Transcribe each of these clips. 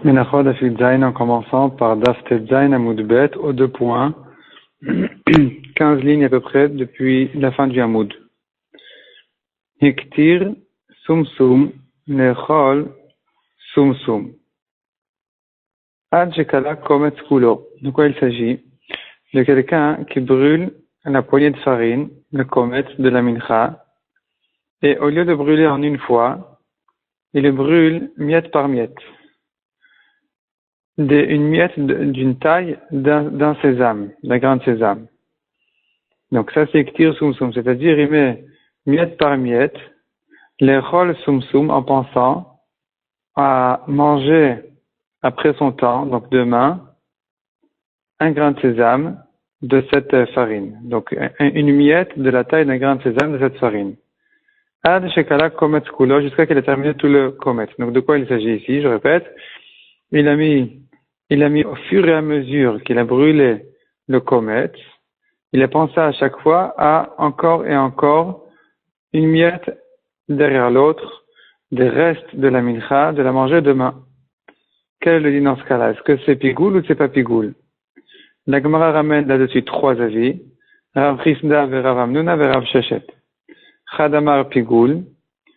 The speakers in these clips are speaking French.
Menachot Dafid Zayin en commençant par Daf Tet Zayin Amoud Bet aux 2 points, 15 lignes à peu près depuis la fin du Amoud. Hiktir Sum Sum Nechol Sum Sum Ad Shekala Kometz Kulo. De quoi il s'agit? De quelqu'un qui brûle la poignée de farine, le kometz de la mincha, et au lieu de brûler en une fois, il le brûle miette par miette. Une miette d'une taille d'un sésame, d'un grain de sésame. Donc ça c'est ktir sum sum, c'est-à-dire il met miette par miette, les rôles sum sum en pensant à manger après son temps, donc demain, un grain de sésame de cette farine. Donc une miette de la taille d'un grain de sésame de cette farine. Ad shekala kometz kulo, jusqu'à qu'il ait terminé tout le kometz. Donc de quoi il s'agit ici? Je répète, il a mis au fur et à mesure qu'il a brûlé le kometz, il a pensé à chaque fois à encore et encore une miette derrière l'autre des restes de la mincha, de la manger demain. Quel est le dit dans ce cas-là? Est-ce que c'est pigoul ou c'est pas pigoul? La Gemara ramène là-dessus 3 avis. Rav Chisda ve Rav Amnuna ve Rav Sheshet. Chadamar pigoul.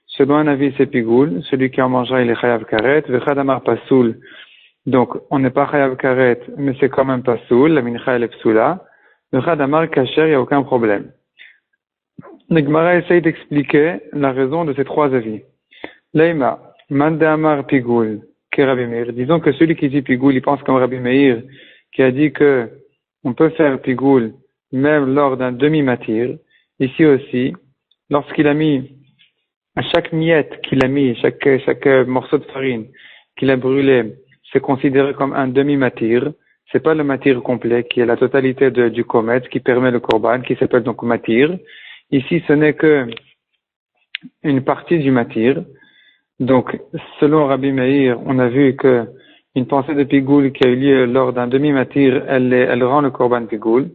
Selon un avis c'est pigoul. Celui qui en mangera il est chayav karet. Ve Chadamar pasoul. Donc, on n'est pas chayav karet, mais c'est quand même pas soul, la mincha elle est psoula. Le chadamar kacher, il n'y a aucun problème. Le Gemara essaye d'expliquer la raison de ces 3 avis. Leima, mandamar pigoul, que Rabbi Meir. Disons que celui qui dit pigoul, il pense comme Rabbi Meir, qui a dit que on peut faire pigoul même lors d'un demi-matir. Ici aussi, lorsqu'il a mis, à chaque miette qu'il a mis, chaque morceau de farine qu'il a brûlé, c'est considéré comme un demi-matir. C'est pas le matir complet qui est la totalité du kometz qui permet le korban, qui s'appelle donc matir. Ici, ce n'est que une partie du matir. Donc, selon Rabbi Meir, on a vu que une pensée de pigoul qui a eu lieu lors d'un demi-matir, elle rend le korban pigoul.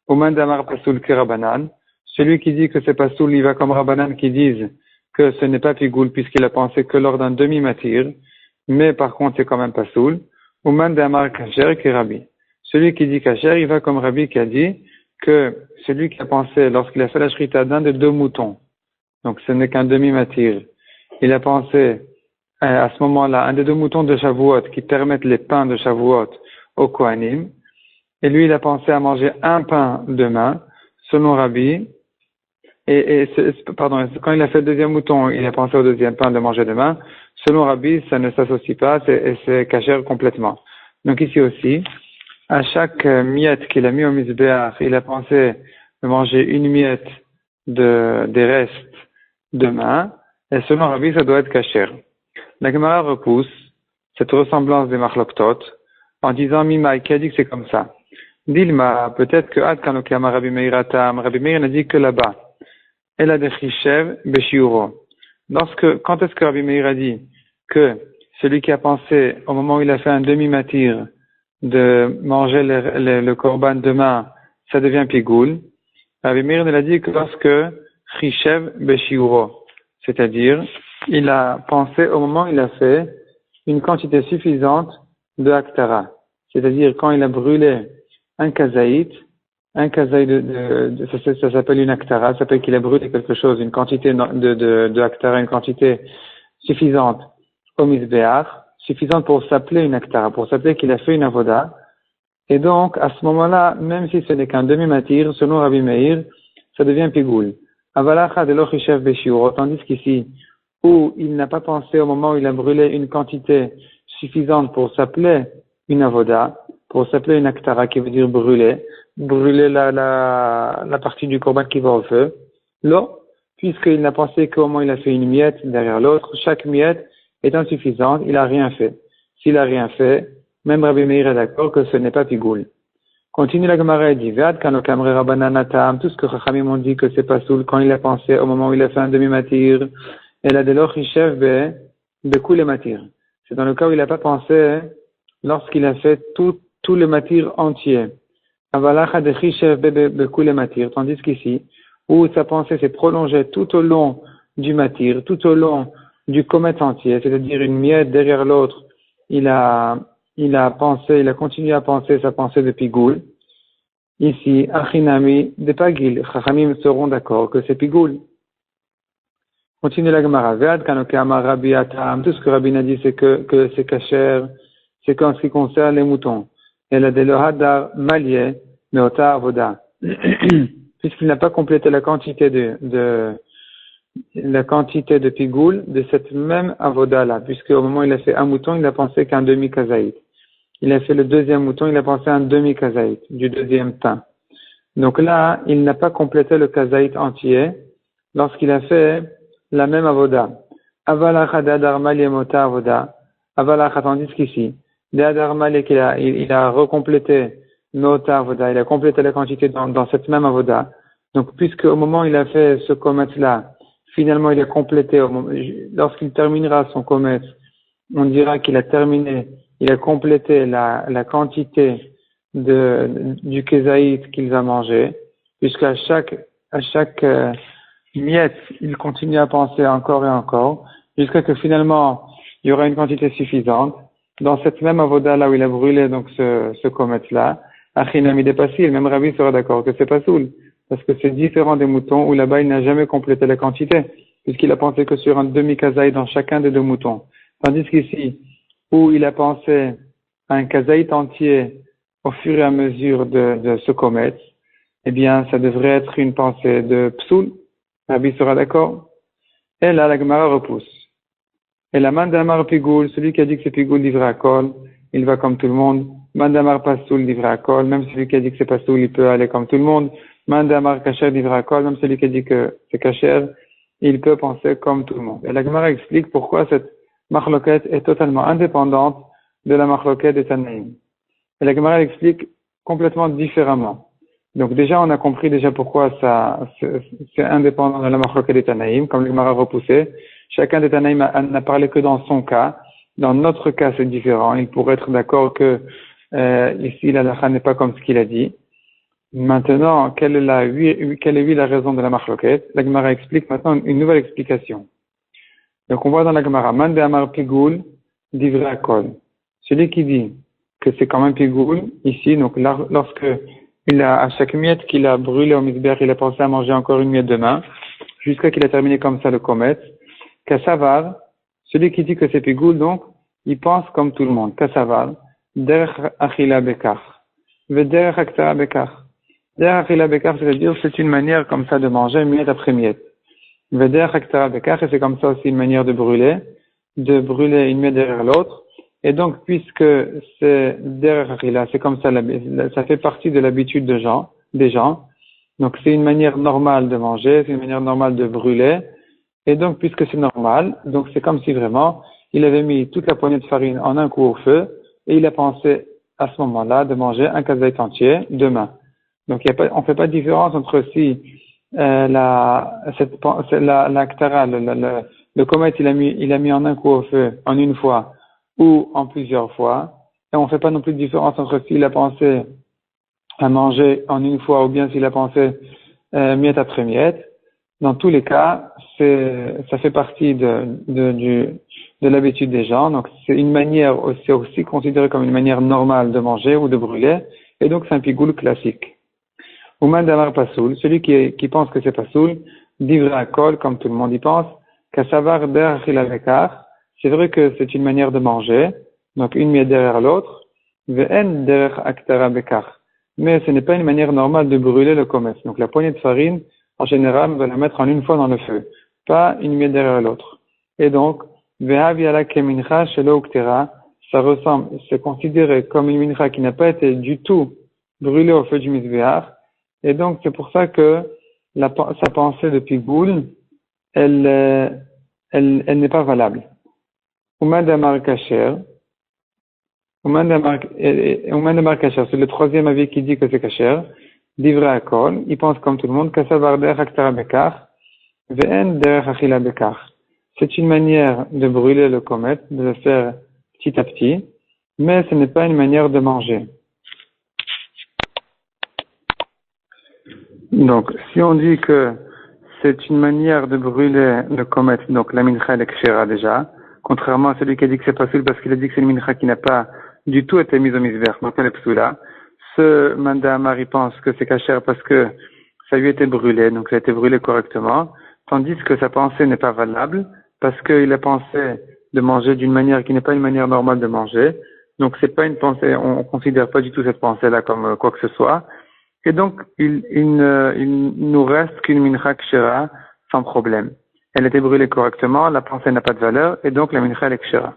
Oman damar pasoul ki Rabbanan. Celui qui dit que c'est pasoul, il va comme Rabbanan qui disent que ce n'est pas pigoul puisqu'il a pensé que lors d'un demi-matir. Mais par contre, c'est quand même pas soul. Ouman d'Amar Kacher qui Rabbi. Celui qui dit Kacher, il va comme Rabbi qui a dit que celui qui a pensé, lorsqu'il a fait la shrita d'un des 2 moutons, donc ce n'est qu'un demi-matir, il a pensé à ce moment-là, un des 2 moutons de Shavuot qui permettent les pains de Shavuot au Kohanim, et lui il a pensé à manger un pain demain, selon Rabbi, quand il a fait le 2e mouton, il a pensé au 2e pain de manger demain. Selon Rabbi, ça ne s'associe pas, c'est kasher complètement. Donc ici aussi, à chaque miette qu'il a mis au misbéach, il a pensé de manger une miette des restes demain, et selon Rabbi, ça doit être kasher. La Gemara repousse cette ressemblance des machloktot en disant Mimai, qui a dit que c'est comme ça. Dilma, peut-être que Ad Kanokama Rabbi Meir Atam, Rabbi Meir n'a dit que là-bas. Elle a des chishev beshiuro. Quand est-ce que Rabbi Meir a dit que celui qui a pensé au moment où il a fait un demi-matir de manger le korban demain, ça devient pigoul? Rabbi Meir ne l'a dit que lorsque chishev beshiuro. C'est-à-dire, il a pensé au moment où il a fait une quantité suffisante de haktara. C'est-à-dire, quand il a brûlé un kazaït ça s'appelle une haktara, ça s'appelle qu'il a brûlé quelque chose, une quantité de haktara, une quantité suffisante au misbéach, suffisante pour s'appeler une haktara, pour s'appeler qu'il a fait une avoda. Et donc, à ce moment-là, même si ce n'est qu'un demi-matir, selon Rabbi Meir, ça devient pigoul. Avalacha de l'ochishev beshiuro, tandis qu'ici, où il n'a pas pensé au moment où il a brûlé une quantité suffisante pour s'appeler une avoda, pour s'appeler une haktara qui veut dire brûler la partie du korban qui va au feu. Là, puisqu'il n'a pensé qu'au moment il a fait une miette derrière l'autre, chaque miette est insuffisante, il n'a rien fait. S'il n'a rien fait, même Rabbi Meir est d'accord que ce n'est pas pigoul. Continue la Gemara et dit, Ve'ad kanokamre rabbananatam, tout ce que Chachamim ont dit que c'est pas soul, quand il a pensé au moment où il a fait un demi-matir, elle a de l'ochishev bekul et matir. C'est dans le cas où il n'a pas pensé lorsqu'il a fait tout le matir entier. Avalacha de chishev bekul et matir, tandis qu'ici, où sa pensée s'est prolongée tout au long du matir, tout au long du kometz entier, c'est-à-dire une miette derrière l'autre, il a continué à penser sa pensée de pigoul. Ici, Achinami de Pagil, Chachamim seront d'accord que c'est pigoul. Continue la Gemara. Ve'ad kanoke amar Rabbi Atam. Tout ce que Rabbi a dit, c'est que c'est kasher, c'est qu'en ce qui concerne les moutons. Et la delohadar malié, meota avoda. Puisqu'il n'a pas complété la quantité de pigoul de cette même avoda-là, puisque au moment où il a fait un mouton, il a pensé qu'un demi-kazaït. Il a fait le deuxième mouton, il a pensé à un demi-kazaït, du deuxième pain. Donc là, il n'a pas complété le kazaït entier lorsqu'il a fait la même avoda. Avalachat d'Adarmal yemota avoda. Avalachat, tandis qu'ici, d'Adarmal il a recomplété mota avoda, il a complété la quantité dans cette même avoda. Donc, puisque au moment où il a fait ce comète-là, finalement il a complété, lorsqu'il terminera son comète, on dira qu'il a terminé, il a complété la quantité du kézaït qu'il va manger, puisqu'à chaque miette, il continue à penser encore et encore, jusqu'à que finalement, il y aura une quantité suffisante. Dans cette même avoda là où il a brûlé donc ce comète-là, Achinami Depassil, même Rabbi sera d'accord que c'est pas soul, parce que c'est différent des moutons où là-bas il n'a jamais complété la quantité, puisqu'il a pensé que sur un demi-kazaï dans chacun des deux moutons. Tandis qu'ici, où il a pensé à un kazaït entier au fur et à mesure de ce comète, eh bien, ça devrait être une pensée de psoul. Rabbi sera d'accord. Et là, la Gemara repousse. Et la mandamar pigoul, celui qui a dit que c'est pigoul livré à kol, il va comme tout le monde. Mandamar pasoul livré à kol, même celui qui a dit que c'est pasoul, il peut aller comme tout le monde. Mandamar kacher livré à kol, même celui qui a dit que c'est kacher, il peut penser comme tout le monde. Et la Gemara explique pourquoi cette marloquette est totalement indépendante de la marloquette des Tanaïm. Et la Gemara explique complètement différemment. Donc déjà, on a compris déjà pourquoi c'est indépendant de la marloquette des Tanaïm, comme la Gemara a repoussé. Chacun des Tanaïm n'a parlé que dans son cas. Dans notre cas, c'est différent. Il pourrait être d'accord que ici, l'halakha n'est pas comme ce qu'il a dit. Maintenant, quelle est la raison de la marloquette? La Gemara explique maintenant une nouvelle explication. Donc on voit dans la Gemara, Man de Amar Pigoul, divrei akol. Celui qui dit que c'est quand même Pigoul, ici, donc lorsque à chaque miette qu'il a brûlé au misber, il a pensé à manger encore une miette demain, jusqu'à qu'il a terminé comme ça le comète. Kassavar, celui qui dit que c'est Pigoul, donc, il pense comme tout le monde. Kassavar, derech achila bekar. Derech aktara bekar. Derech achila bekar, c'est-à-dire, c'est une manière comme ça de manger miette après miette. Derech aktara bekar, et c'est comme ça aussi une manière de brûler une miette derrière l'autre. Et donc, puisque c'est derech achila, c'est comme ça, ça fait partie de l'habitude des gens. Donc, c'est une manière normale de manger, c'est une manière normale de brûler. Et donc, puisque c'est normal, donc c'est comme si vraiment, il avait mis toute la poignée de farine en un coup au feu, et il a pensé à ce moment-là de manger un kazaït entier demain. Donc, on ne fait pas de différence entre si l'aktara, le comète, il a mis en un coup au feu, en une fois, ou en plusieurs fois. Et on ne fait pas non plus de différence entre s'il a pensé à manger en une fois, ou bien s'il a pensé miette après miette. Dans tous les cas, ça fait partie de l'habitude des gens. Donc, c'est une manière, c'est aussi considéré comme une manière normale de manger ou de brûler. Et donc, c'est un pigoul classique. Ouman damar pasoul, celui qui pense que c'est pasoul, divrei akol, comme tout le monde y pense, kassavar derech ilavekar. C'est vrai que c'est une manière de manger. Donc, une miette derrière l'autre. Ve'en derech aktara bekar. Mais ce n'est pas une manière normale de brûler le commerce. Donc, la poignée de farine, en général, on va la mettre en une fois dans le feu, pas une miette derrière l'autre. Et donc, ve'aviala kemincha shelo uktera, ça ressemble, c'est considéré comme une mincha qui n'a pas été du tout brûlée au feu du misbéar. Et donc, c'est pour ça que sa pensée de pigoul, elle n'est pas valable. Ouman damar kasher, c'est le troisième avis qui dit que c'est kasher. Divrei akol, il pense comme tout le monde, kassavar derech aktara bekar, ve'en derech achila bekar. C'est une manière de brûler le comète, de le faire petit à petit, mais ce n'est pas une manière de manger. Donc, si on dit que c'est une manière de brûler le comète, donc la mincha elle est kshera déjà, contrairement à celui qui a dit que c'est pas psoul parce qu'il a dit que c'est une mincha qui n'a pas du tout été mise au misbeh, donc elle est psoula. Ce Manda Amar, il pense que c'est kasher parce que ça lui a été brûlé, donc ça a été brûlé correctement, tandis que sa pensée n'est pas valable parce qu'il a pensé de manger d'une manière qui n'est pas une manière normale de manger. Donc c'est pas une pensée, on considère pas du tout cette pensée-là comme quoi que ce soit. Et donc il nous reste qu'une mincha kshera sans problème. Elle a été brûlée correctement, la pensée n'a pas de valeur, et donc la mincha est kshera.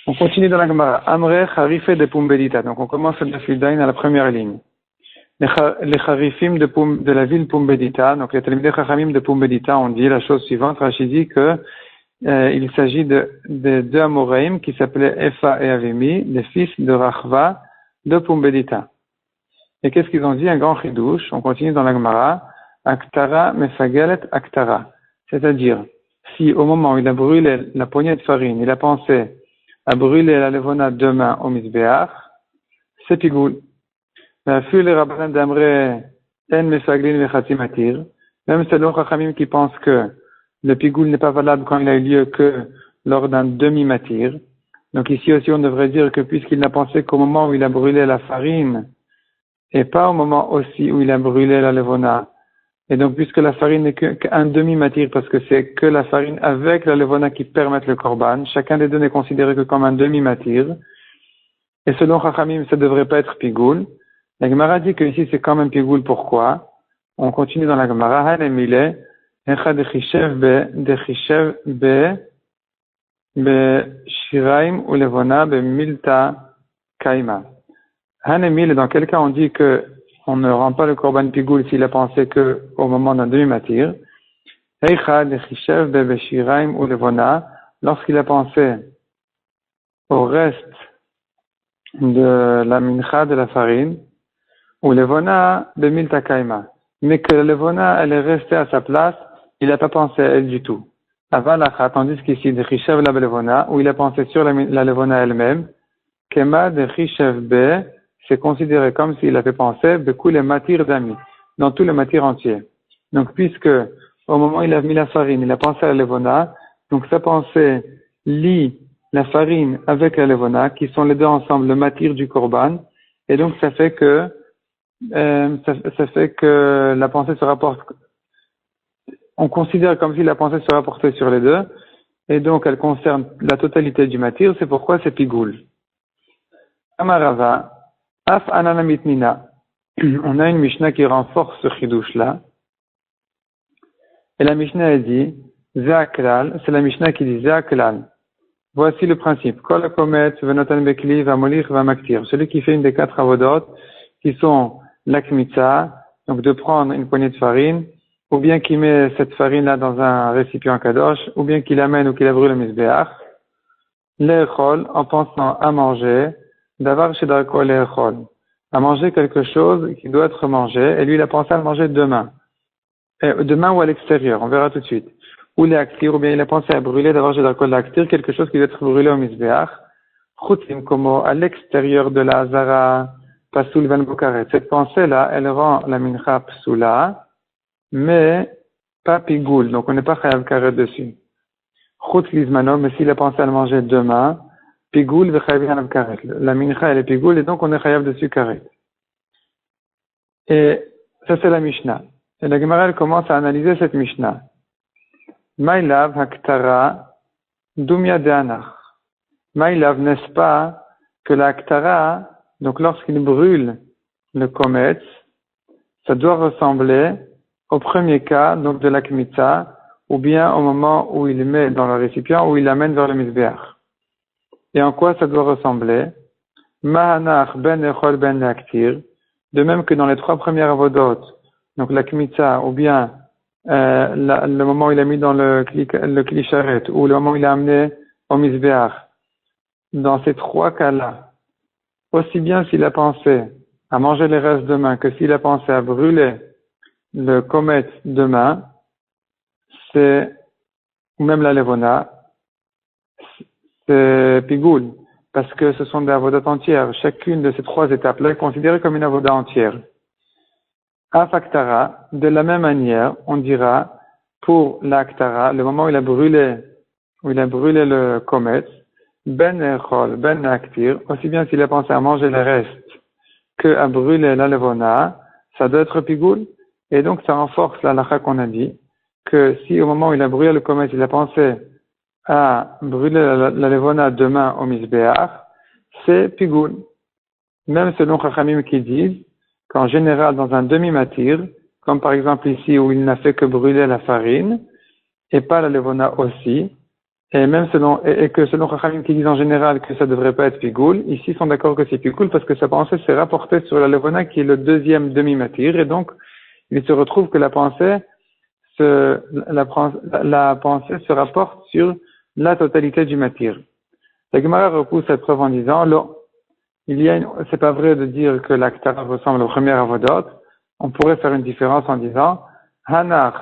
On continue dans la Gemara. Amre Harife de Pumbedita. Donc on commence le Fidain à la première ligne. Les Harifim de la ville Pumbedita, donc les Talmidei Chachamim de Pumbedita ont dit la chose suivante. Rashi dit que il s'agit de deux Amoraïm qui s'appelaient Efa et Avimi, les fils de Rachva de Pumbedita. Et qu'est-ce qu'ils ont dit? Un grand chidouche. On continue dans la Gemara. Aktara mefagelet aktara. C'est-à-dire, si au moment où il a brûlé la poignée de farine, il a pensé à brûler la levona demain au misbéach, c'est pigoul. Même selon Chachamim qui pense que le pigoul n'est pas valable quand il a eu lieu que lors d'un demi-matir. Donc ici aussi on devrait dire que puisqu'il n'a pensé qu'au moment où il a brûlé la farine, et pas au moment aussi où il a brûlé la levona, et donc puisque la farine n'est qu'un demi-matir, parce que c'est que la farine avec la levona qui permettent le korban, chacun des deux n'est considéré que comme un demi-matir, et selon Chachamim ça devrait pas être pigoul. La Gemara dit que ici c'est quand même pigoul, pourquoi? On continue dans la Gemara. Hanemile, echa dechishev be shiraim ou levona be milta kaima. Hanemile, dans quel cas on dit que on ne rend pas le korban pigoul s'il a pensé que au moment d'un demi-matir. Echa dechishev be shiraim ou levona, lorsqu'il a pensé au reste de la mincha de la farine, ou levona de milta kaima, mais que la levona elle est restée à sa place, il n'a pas pensé à elle du tout. Avalacha, tandis qu'ici de chishev la levona, où il a pensé sur la levona elle-même, kema de chishev be, c'est considéré comme s'il avait pensé beaucoup les matières d'amis, dans tout le matière entier. Donc puisque au moment où il a mis la farine, il a pensé à la levona, donc sa pensée lie la farine avec la levona, qui sont les deux ensemble le matière du korban, et donc ça fait que la pensée se rapporte, on considère comme si la pensée se rapportait sur les deux, et donc elle concerne la totalité du matière, c'est pourquoi c'est pigoul. Amarava, af ananamitnina. On a une Mishnah qui renforce ce chidouche là, et la Mishnah elle dit, Zeaklal, c'est la Mishnah qui dit Zeaklal. Voici le principe. Kol komet venotan bekli vamolich vamaktir. Celui qui fait une des 4 avodot, qui sont l'akmitza, donc de prendre une poignée de farine, ou bien qu'il met cette farine-là dans un récipient kadosh, ou bien qu'il amène ou qu'il la brûle au misbéach, l'échol, en pensant à manger, d'avar shedarko l'échol, à manger quelque chose qui doit être mangé, et lui il a pensé à le manger demain. Demain ou à l'extérieur, on verra tout de suite. Ou l'éactir, ou bien il a pensé à brûler d'avar shedarko l'éactir, quelque chose qui doit être brûlé au misbéach, chutim como à l'extérieur de la hazara, Pasoul van Bokaret. Cette pensée-là, elle rend la mincha psoula, mais pas pigoul, donc on n'est pas chayav karet dessus. Chut lizmano, mais s'il a pensé à le manger demain, pigoul ve chayav karet. La mincha, elle est pigoul, et donc on est chayav dessus karet. Et ça, c'est la Mishnah. Et la Gemara, elle commence à analyser cette Mishnah. Maïlav haktara dumya de anach. Maïlav, n'est-ce pas que la haktara, donc lorsqu'il brûle le kometz, ça doit ressembler au premier cas, donc de la kmitza, ou bien au moment où il met dans le récipient, où il l'amène vers le misbéach. Et en quoi ça doit ressembler? Mahanach ben echol ben laktir, de même que dans les 3 premières avodot, donc la kmitza, ou bien le moment où il a mis dans le kli sharet, ou le moment où il a amené au misbéach. Dans ces 3 cas-là, aussi bien s'il a pensé à manger les restes demain que s'il a pensé à brûler le komet demain, ou même la levona, c'est pigoul, parce que ce sont des avodas entières. Chacune de ces 3 étapes-là est considérée comme une avoda entière. Afaktara, de la même manière, on dira, pour l'aktara, le moment où il a brûlé où il a brûlé le kometz, ben echol, ben aktir, aussi bien s'il a pensé à manger le reste que à brûler la levona, ça doit être pigoul. Et donc ça renforce la halakha qu'on a dit, que si au moment où il a brûlé le kometz, il a pensé à brûler la levona demain au misbéach, c'est pigoul. Même selon Chachamim qui disent qu'en général, dans un demi-matir, comme par exemple ici où il n'a fait que brûler la farine, et pas la levona aussi, et même et que selon Chachamim qui disent en général que ça devrait pas être pigoul, ici ils sont d'accord que c'est pigoul parce que sa pensée s'est rapportée sur la levona qui est le deuxième demi-matir, et donc il se retrouve que la pensée se rapporte sur la totalité du matir. La Gemara repousse cette preuve en disant, c'est pas vrai de dire que l'Aktara ressemble au premier avodot. On pourrait faire une différence en disant, Hanach,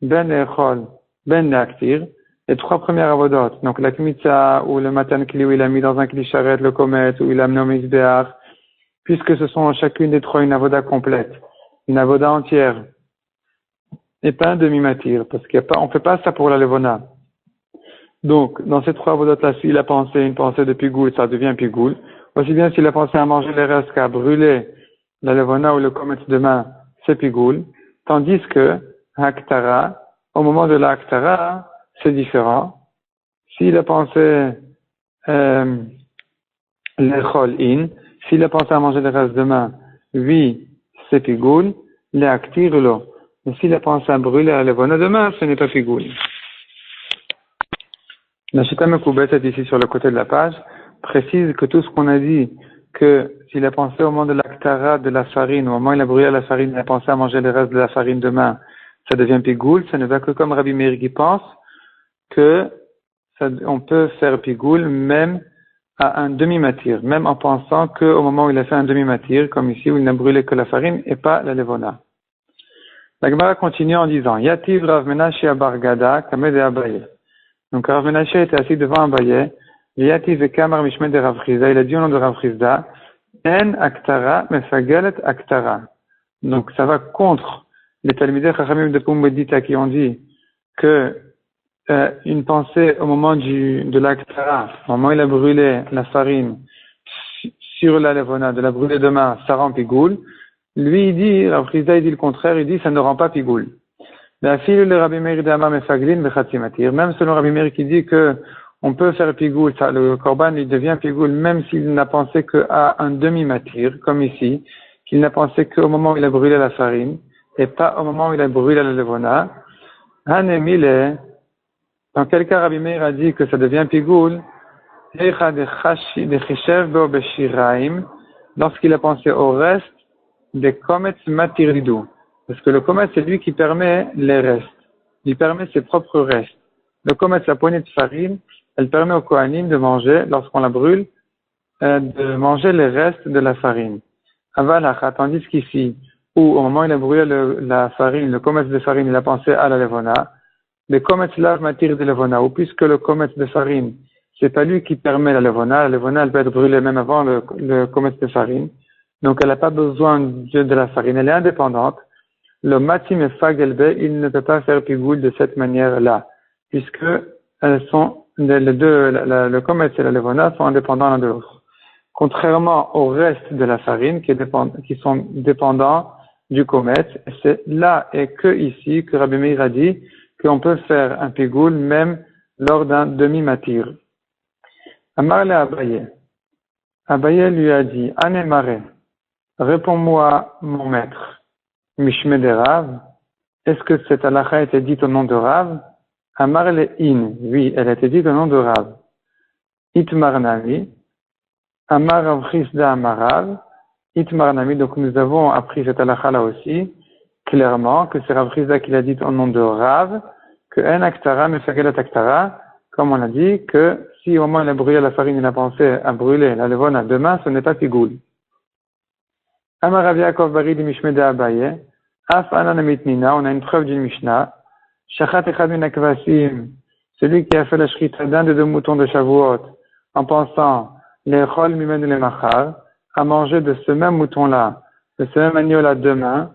Ben Echol, Ben Naktir, les trois premières avodot. Donc la Kmitza, ou le Matan Kli, où il a mis dans un Kli Sharet le Komet, où il a amené au Mizbeach, puisque ce sont chacune des trois une avoda complète, une avoda entière, et pas un demi-matir, parce on fait pas ça pour la Levona. Donc, dans ces trois avodot-là, s'il a pensé une pensée de pigoul, ça devient pigoul. Aussi bien s'il a pensé à manger les restes qu'à brûler la levona ou le kometz demain, c'est pigoul. Tandis que Haktara, au moment de la Haktara, c'est différent. S'il a pensé l'echol in, s'il a pensé à manger les restes demain, oui, c'est pigoul. Les aktir lo. Mais s'il a pensé à brûler la levona demain, ce n'est pas pigoul. La Shita Mekoubet est ici sur le côté de la page, précise que tout ce qu'on a dit, que s'il a pensé au moment de l'Aktara de la farine, au moment où il a brûlé la farine, il a pensé à manger les restes de la farine demain, ça devient pigoul, ça ne va que comme Rabbi Meir qui pense que on peut faire pigoul même à un demi-matir, même en pensant qu'au moment où il a fait un demi-matir, comme ici où il n'a brûlé que la farine et pas la levona. La Gemara continue en disant, Yativ Rav Menashe Abargada, Kamed et Abaye. Donc Rav Menashe était assis devant Abaye, Yativ et Kamar Mishmed de Rav Chizda, il a dit au nom de Rav Chizda, En Aktara, Mefagelet Aktara. Donc ça va contre les Talmidei Chachamim de Pumbedita qui ont dit que une pensée au moment de l'Aktara, au moment où il a brûlé la farine sur la levona, de la brûler demain, ça rend pigoul. Lui, il dit, Rav Chizda, il dit le contraire, il dit, ça ne rend pas pigoul. Même selon Rabbi Meir qui dit que on peut faire pigoul, le korban il devient pigoul même s'il n'a pensé qu'à un demi-matir, comme ici, qu'il n'a pensé qu'au moment où il a brûlé la farine, et pas au moment où il a brûlé la levona. Hanemile, dans quel cas Rabbi Meir a dit que ça devient pigoul, lorsqu'il a pensé au reste des komets matiridou. Parce que le kometz, c'est lui qui permet les restes. Il permet ses propres restes. Le kometz, la poignée de farine, elle permet au kohanim de manger, lorsqu'on la brûle, de manger les restes de la farine. Avalacha, tandis qu'ici, où au moment où il a brûlé la farine, le kometz de farine, il a pensé à la levona, le kometz lave matir de levona, ou puisque le kometz de farine, c'est pas lui qui permet la levona elle peut être brûlée même avant le kometz de farine. Donc elle n'a pas besoin de la farine, elle est indépendante. Le matim et fagelbe, il ne peut pas faire pigoul de cette manière-là, puisque elles sont, les deux, le kometz et la levona sont indépendants l'un de l'autre. Contrairement au reste de la farine, qui sont dépendants du kometz, c'est là et que ici que Rabbi Meir a dit qu'on peut faire un pigoul même lors d'un demi-matir. Amar le Abaye. Abaye lui a dit, Anemare, réponds-moi, mon maître. Mishme de Rav, est-ce que cette halakha a été dite au nom de Rav? Amar le in, oui, elle a été dite au nom de Rav. Itmar nami, Amar Rav Chizda Amar Rav, Itmar nami, donc nous avons appris cette halakha là aussi, clairement, que c'est Rav Chizda qui l'a dit au nom de Rav, que en aktara mefagelet aktara, comme on a dit, que si au moment où il a brûlé la farine, il a pensé à brûler la levona demain, ce n'est pas pigoul. Amar Rav Yaakov Bari di Mishme de Abaye, Af Anan Mitnina, on a une preuve d'une Mishnah. Shachat Echad min Akvasim, celui qui a fait la shrita d'un des deux moutons de Shavuot, en pensant les chol mimen le machar, à manger de ce même mouton-là, de ce même agneau-là demain,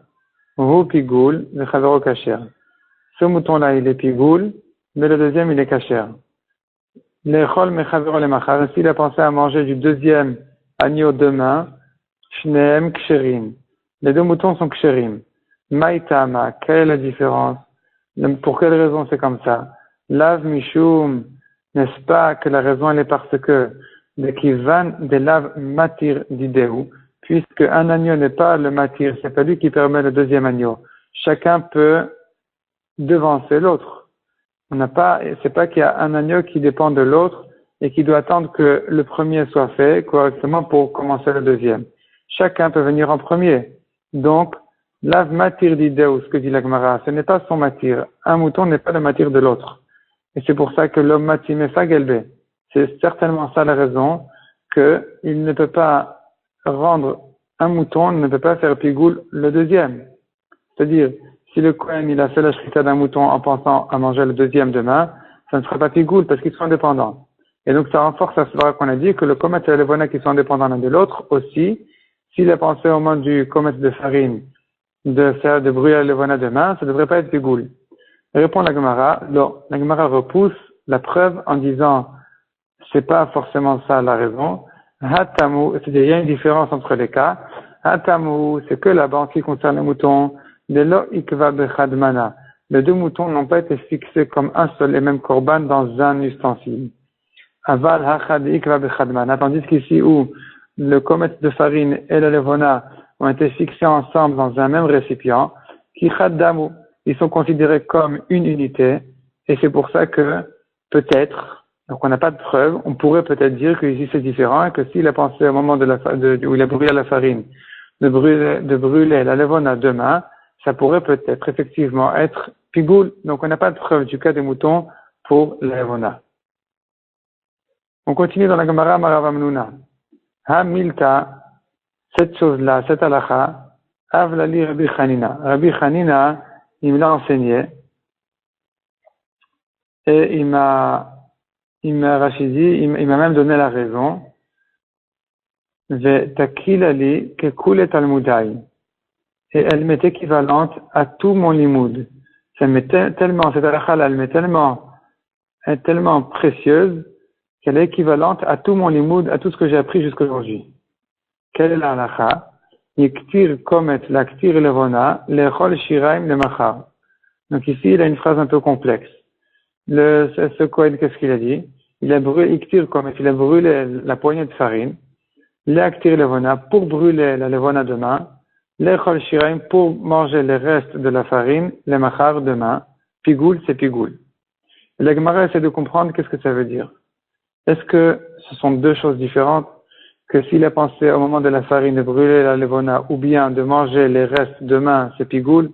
hu pigoul, le chavero kasher. Ce mouton-là, il est pigoul, mais le deuxième, il est kasher. L'echol mechavero le machar. S'il a pensé à manger du deuxième agneau demain, shneem ksherim. Les deux moutons sont ksherim. Maïtama, quelle est la différence? Pour quelle raison c'est comme ça? Lav mishum, n'est-ce pas que la raison elle est parce que de kivan de lav matir d'idéou, puisque un agneau n'est pas le matir, c'est pas lui qui permet le deuxième agneau. Chacun peut devancer l'autre. C'est pas qu'il y a un agneau qui dépend de l'autre et qui doit attendre que le premier soit fait correctement pour commencer le deuxième. Chacun peut venir en premier. Donc, lav matir d'idéou, ce que dit la Gemara, ce n'est pas son matir. Un mouton n'est pas le matir de l'autre. Et c'est pour ça que l'homme matim est gelbe. C'est certainement ça la raison qu'il ne peut pas rendre un mouton, ne peut pas faire pigoule le deuxième. C'est-à-dire, si le Kohen il a fait la shrita d'un mouton en pensant à manger le deuxième demain, ça ne sera pas pigoule parce qu'ils sont indépendants. Et donc ça renforce la svara qu'on a dit que le komet et le levona qui sont indépendants l'un de l'autre aussi, s'il a pensé au moment du komet de farine de brûler le levona demain, ça ne devrait pas être pigoule. Répond la Gemara, la Gemara repousse la preuve en disant c'est pas forcément ça la raison. Hatamu, c'est-à-dire il y a une différence entre les cas. Hatamu, c'est que là-bas en ce qui concerne les moutons, les lo ikva bechadmana. Les deux moutons n'ont pas été fixés comme un seul et même korban dans un ustensile. Aval hachad ikva bechadmana. Tandis qu'ici où le komet de farine et le levona ont été fixés ensemble dans un même récipient, ki chaddamu. Ils sont considérés comme une unité, et c'est pour ça que, peut-être, donc on n'a pas de preuve, on pourrait peut-être dire que ici c'est différent, et que s'il a pensé au moment où il a brûlé la farine, de brûler la levona demain, ça pourrait peut-être effectivement être pigoule, donc on n'a pas de preuve du cas des moutons pour la levona. On continue dans la Gemara Maravamnuna. Ha milta, cette chose-là, cette halakha, avlali Rabbi Chanina. Rabbi Chanina, il me l'a enseigné et il m'a même donné la raison. Ve'takilali kekulet talmudai. Et elle m'est équivalente à tout mon limoud. Ça m'est tellement, cette halakha elle m'est tellement précieuse qu'elle est équivalente à tout mon limoud, à tout ce que j'ai appris jusqu'à aujourd'hui. Quelle est la halakha? Yiktir komet laktir levona lechol shiraim lemachar. Donc ici, il a une phrase un peu complexe. Ce Kohen, qu'est-ce qu'il a dit? Il a brûlé, iktir komet, il a brûlé la poignée de farine, laktir levona, pour brûler la levona demain, lechol shiraim, pour manger les restes de la farine, lemachar demain, pigoule, c'est pigoule. La Gemara essaie de comprendre qu'est-ce que ça veut dire. Est-ce que ce sont deux choses différentes? Que s'il a pensé au moment de la farine de brûler la levona ou bien de manger les restes demain, c'est pigoule.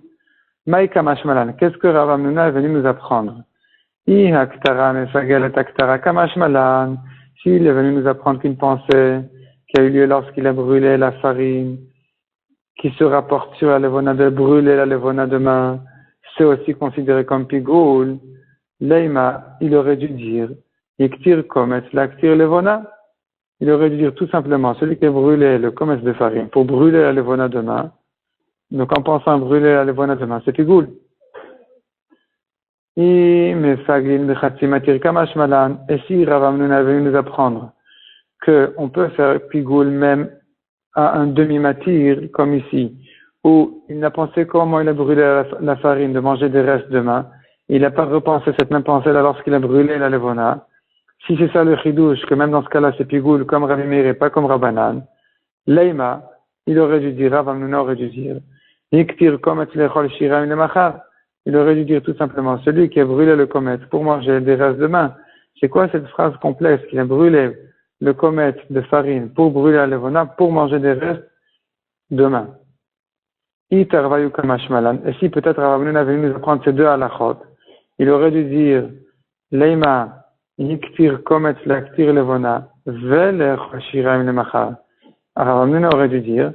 Maïka mashmalan, qu'est-ce que Rav Hamnuna est venu nous apprendre? I haktara mefagel taktara kamashmalan, s'il est venu nous apprendre qu'une pensée qui a eu lieu lorsqu'il a brûlé la farine, qui se rapporte sur la levona de brûler la levona demain, c'est aussi considéré comme pigoule. Leima, il aurait dû dire, yektir komet laktir levona. Il aurait dû dire tout simplement, celui qui a brûlé le commerce de farine pour brûler la levona demain, donc en pensant à brûler la levona demain, c'est pigoule. Et si Rav Hamnuna avait venu nous apprendre qu'on peut faire pigoule même à un demi-matir, comme ici, où il n'a pensé comment il a brûlé la farine de manger des restes demain, il n'a pas repensé cette même pensée-là lorsqu'il a brûlé la levona. Si c'est ça le chidouche, que même dans ce cas-là c'est pigoule comme Rabbi Meir et pas comme Rabbanan, Leima, il aurait dû dire, Rav Hamnuna aurait dû dire, Niktir komet lechol shiraim lemachar. Il aurait dû dire tout simplement, celui qui a brûlé le komet pour manger des restes demain. C'est quoi cette phrase complexe qu'il a brûlé le komet de farine pour brûler la levona pour manger des restes demain? Itarvayu kamashmalan. Et si peut-être Rav Hamnuna avait venu nous apprendre ces deux halachot, il aurait dû dire, Leima, Yiktir komet laktir levona, velech shiraim lemachar. Rav Hamnuna aurait dû dire,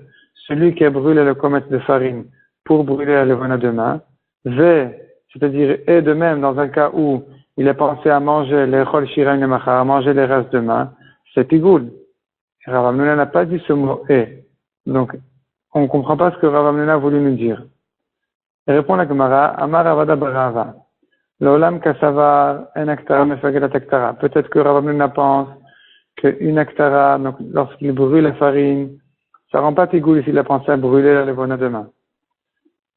celui qui a brûlé le komet de farine pour brûler la levona demain, c'est-à-dire, et de même, dans un cas où il a pensé à manger les chol shiraim lemachar, à manger les restes demain, c'est pigoule. Rav Hamnuna n'a pas dit ce mot et. Donc, on ne comprend pas ce que Rav Hamnuna a voulu nous dire. Et répond la Gemara, Amar Avada Barava. L'olam kassavar en aktara mefagelat aktara. Peut-être que Rav Hamnuna pense qu'une aktara, donc lorsqu'il brûle la farine, ça rend pas pigoul s'il a pensé à brûler la levona demain.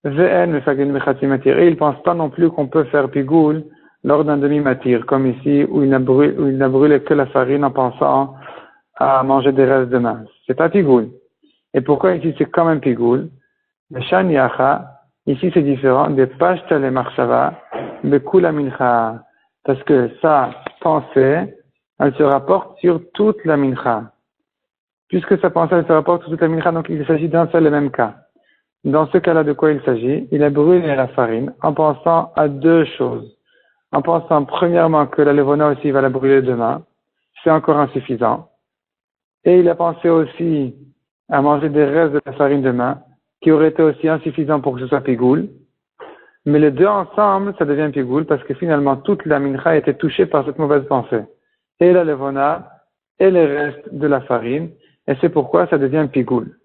Ve'en mefagen mechati matir. Et il pense pas non plus qu'on peut faire pigoul lors d'un demi-matir, comme ici, où il n'a brûlé que la farine en pensant à manger des restes demain. C'est pas pigoul. Et pourquoi ici c'est quand même pigoul? Le shan yacha, ici c'est différent, de pashta le marshava, bekula mincha. Parce que sa pensée, elle se rapporte sur toute la mincha. Puisque sa pensée, elle se rapporte sur toute la mincha, donc il s'agit d'un seul et même cas. Dans ce cas-là, de quoi il s'agit? Il a brûlé la farine en pensant à deux choses. En pensant premièrement que la levona aussi va la brûler demain, c'est encore insuffisant. Et il a pensé aussi à manger des restes de la farine demain, qui aurait été aussi insuffisant pour que ce soit pigoul. Mais les deux ensemble, ça devient pigoul parce que finalement toute la mincha a été touchée par cette mauvaise pensée. Et la levona, et les restes de la farine, et c'est pourquoi ça devient pigoul.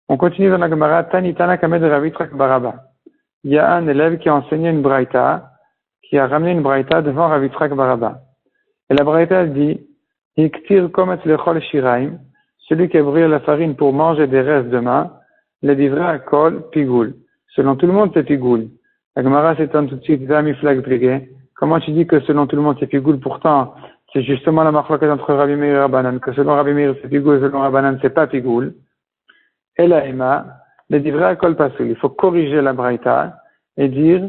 On continue dans la Gemara, Tanitana Kamed Ravitrak Baraba. Il y a un élève qui a enseigné une braïta, qui a ramené une braïta devant Ravitrak Baraba. Et la braïta dit, Iktir komet lechol shiraim, celui qui a brûlé la farine pour manger des restes demain, le divrei akol pigoul. Selon tout le monde, c'est pigoul. La Gemara s'étonne tout de suite, Vamiflag pligé. Comment tu dis que selon tout le monde, c'est pigoul? Pourtant, c'est justement la marloquette entre Rabbi Meir et Rabbanan, que selon Rabbi Meir, c'est pigoul, selon Rabbanan, c'est pas pigoul. Et la Ema, le divrei akol pasoul. Il faut corriger la braïta et dire,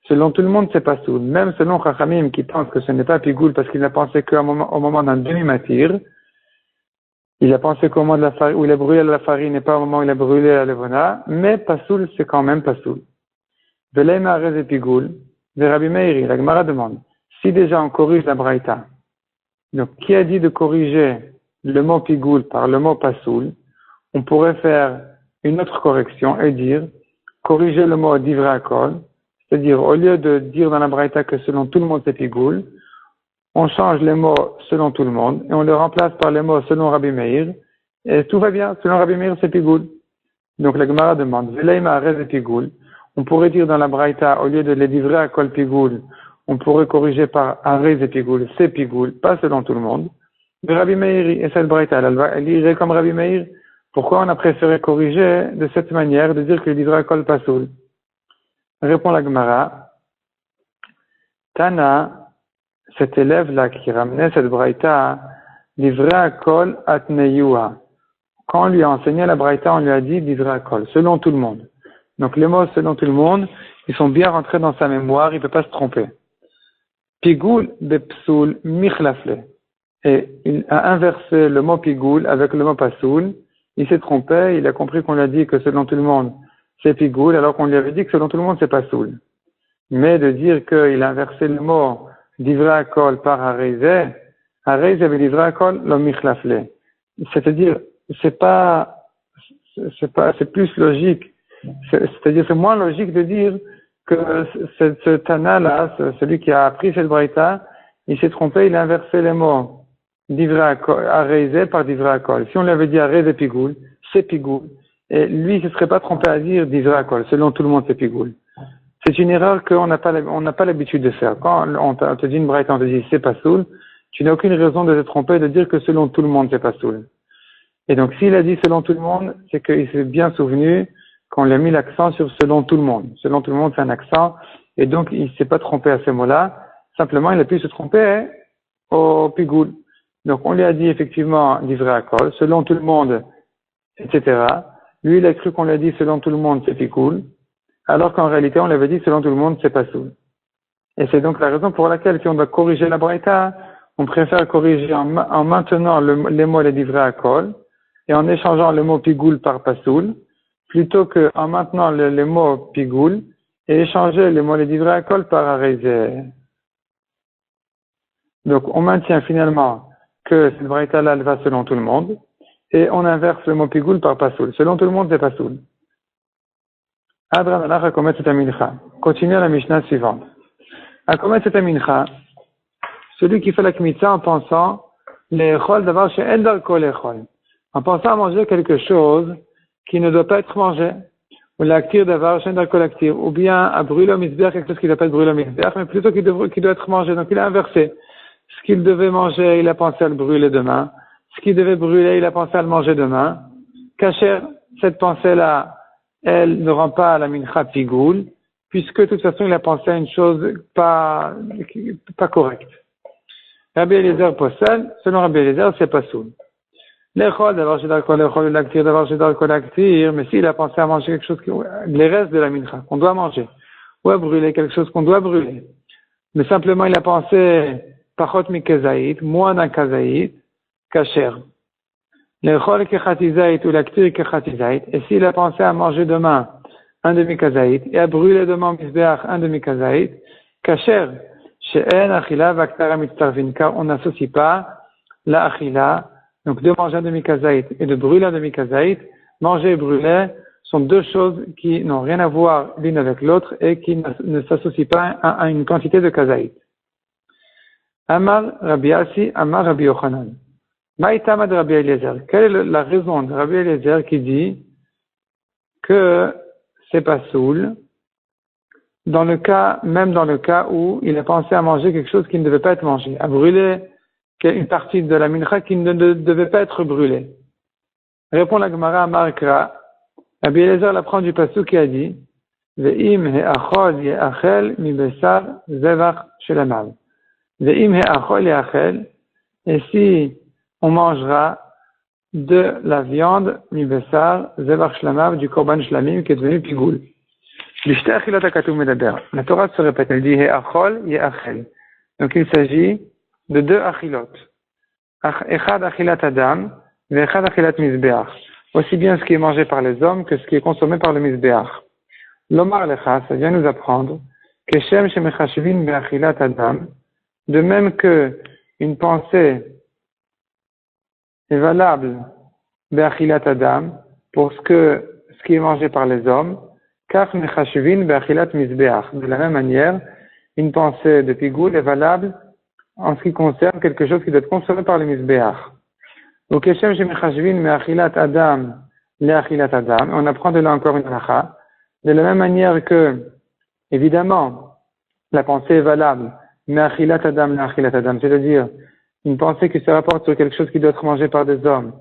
selon tout le monde, c'est pasoul. Même selon Chachamim, qui pense que ce n'est pas pigoul parce qu'il n'a pensé qu'au moment d'un demi-matir, il a pensé qu'au moment de la farine, où il a brûlé la farine et pas au moment où il a brûlé la levona, mais pasoul, c'est quand même pasoul. Velaima arez et pigoul, de Rabbi Meiri, la Gemara demande, si déjà on corrige la braïta, donc qui a dit de corriger le mot pigoul par le mot pasoul, on pourrait faire une autre correction et dire, corriger le mot divrei akol, c'est-à-dire au lieu de dire dans la braïta que selon tout le monde c'est pigoul, on change les mots selon tout le monde et on le remplace par les mots selon Rabbi Meir et tout va bien. Selon Rabbi Meir, c'est pigoul. Donc la Gemara demande, Velaima arez et pigoul. On pourrait dire dans la braïta, au lieu de les divrei akol pigoul, on pourrait corriger par arez et pigoul, c'est pigoul, pas selon tout le monde. Mais Rabbi Meir, et cette braïta, elle irait comme Rabbi Meir. Pourquoi on a préféré corriger de cette manière, de dire que le divrei akol pasoul? Répond la Gemara, Tana, cet élève-là qui ramenait cette braïta, divrei akol atneyua. Quand on lui a enseigné la braïta, on lui a dit divrei akol, selon tout le monde. Donc les mots selon tout le monde, ils sont bien rentrés dans sa mémoire, il ne peut pas se tromper. Pigoul bepsoul michlafle. Et il a inversé le mot pigoul avec le mot pasoul. Il s'est trompé, il a compris qu'on lui a dit que selon tout le monde, c'est pigoul, alors qu'on lui avait dit que selon tout le monde, c'est pasoul. Mais de dire qu'il a inversé le mot divrei akol par hareizeh avec divrei akol lo michlafle. C'est-à-dire, c'est plus logique. C'est-à-dire, c'est moins logique de dire que ce Tana-là, celui qui a appris cette braïta, il s'est trompé, il a inversé les mots divrei akol, hareizeh par divrei akol. Si on lui avait dit hareizeh pigoul, c'est pigoul. Et lui, il ne se serait pas trompé à dire divrei akol. Selon tout le monde, c'est pigoul. C'est une erreur qu'on n'a pas l'habitude de faire. Quand on te dit une braïta, on te dit c'est pasoul, tu n'as aucune raison de te tromper de dire que selon tout le monde, c'est pasoul. Et donc, s'il a dit selon tout le monde, c'est qu'il s'est bien souvenu qu'on lui a mis l'accent sur selon tout le monde. Selon tout le monde, c'est un accent. Et donc, il ne s'est pas trompé à ce mot-là. Simplement, il a pu se tromper au pigoul. Donc, on lui a dit effectivement divrei akol, selon tout le monde, etc. Lui, il a cru qu'on lui a dit selon tout le monde, c'est pigoul. Alors qu'en réalité, on lui avait dit selon tout le monde, c'est pasoul. Et c'est donc la raison pour laquelle, si on doit corriger la braïta, on préfère corriger en maintenant les mots les divrei akol et en échangeant le mot pigoul par pasoul, plutôt qu'en maintenant les mots pigoul et échanger les mots les divrei akol par hareizeh. Donc, on maintient finalement que cette braïta-là, elle va selon tout le monde, et on inverse le mot pigoul par pasoul. Selon tout le monde, c'est pasoul. Adran alach akomet et amincha. Continue la Mishnah suivante. Akomet et amincha, celui qui fait la kmitza en pensant l'echol d'avoir chez el darko l'echol, en pensant à manger quelque chose qui ne doit pas être mangé. ou l'actir d'avoir, collectir, ou bien à brûler au misbéach, quelque chose qu'il appelle brûler au misbéach, mais plutôt qui doit être mangé. Donc il a inversé. Ce qu'il devait manger, il a pensé à le brûler demain. Ce qu'il devait brûler, il a pensé à le manger demain. Kacher, cette pensée-là, elle ne rend pas à la mincha pigoul, puisque de toute façon il a pensé à une chose pas correcte. Rabbi Eliezer possède, selon Rabbi Eliezer, c'est pas soul. L'échol, d'abord j'ai l'actir, mais s'il a pensé à manger quelque chose, les restes de la mincha, qu'on doit manger, ou à brûler quelque chose qu'on doit brûler, mais simplement il a pensé pachot mi kazaït, moins d'un kazaït, kacher. L'échol kechatizait ou l'actir kechatizait, et s'il a pensé à manger demain un demi-kazaït, et à brûler demain au misbéach un demi-kazaït, kacher, she'en achila v'aktara mitzarvin, car on n'associe pas la achila. Donc, de manger un demi-kazaït et de brûler un demi-kazaït, manger et brûler sont deux choses qui n'ont rien à voir l'une avec l'autre et qui ne s'associent pas à une quantité de kazaït. Amar Rabbi Asi, Amar Rabbi Yochanan. Maïtama de Rabbi Eliezer. Quelle est la raison de Rabbi Eliezer qui dit que c'est pas soul, même dans le cas où il a pensé à manger quelque chose qui ne devait pas être mangé, à brûler une partie de la mincha qui ne devait pas être brûlée. Répond la Gemara à Markra. Rabbi Eliezer l'apprend du pasuk qui a dit Ve'im he'achol ye'achel mi besar zevach shelamav. Ve'im he'achol ye'achel, et si on mangera de la viande mi besar zevach shelamav du korban shlamim qui est devenu pigoul. B'shtei achilot hakatum medaber. La Torah se répète, elle dit he'achol ye'achel. Donc il s'agit de deux achilot. Echad achilat adam, ve'echad achilat mizbeach. Aussi bien ce qui est mangé par les hommes que ce qui est consommé par le mizbeach. L'omar lecha, ça vient nous apprendre que shem shemechashvin be'achilat adam, de même que une pensée est valable be'achilat adam pour ce qui est mangé par les hommes, car mechashvin be'achilat mizbeach. De la même manière, une pensée de pigoul est valable en ce qui concerne quelque chose qui doit être consommé par le misbéach. Donc, Keshem shemechashvin me'achilat adam le'achilat adam. On apprend de là encore une halakha. De la même manière que, évidemment, la pensée est valable me'achilat adam le'achilat adam, c'est-à-dire une pensée qui se rapporte sur quelque chose qui doit être mangé par des hommes.